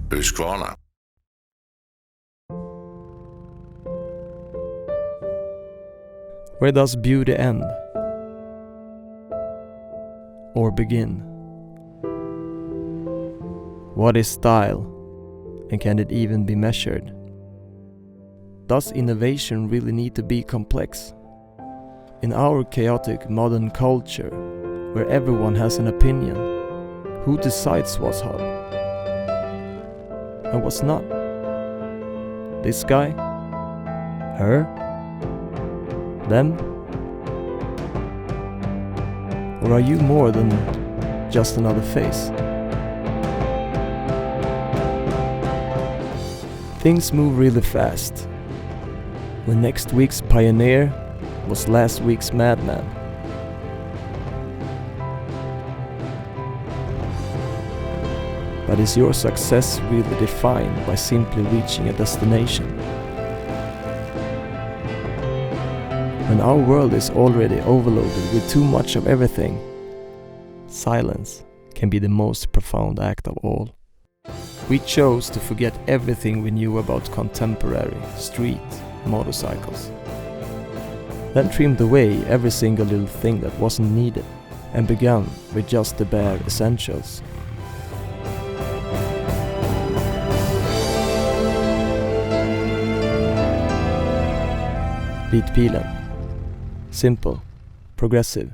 Husqvarna. Where does beauty end? Or begin? What is style? And can it even be measured? Does innovation really need to be complex? In our chaotic modern culture, where everyone has an opinion, who decides what's hot? And what's not? This guy? Her? Them? Or are you more than just another face? Things move really fast. When next week's pioneer was last week's madman. But is your success really defined by simply reaching a destination? When our world is already overloaded with too much of everything, silence can be the most profound act of all. We chose to forget everything we knew about contemporary street motorcycles. Then trimmed away every single little thing that wasn't needed and began with just the bare essentials. Vitpilen. Simple, progressive,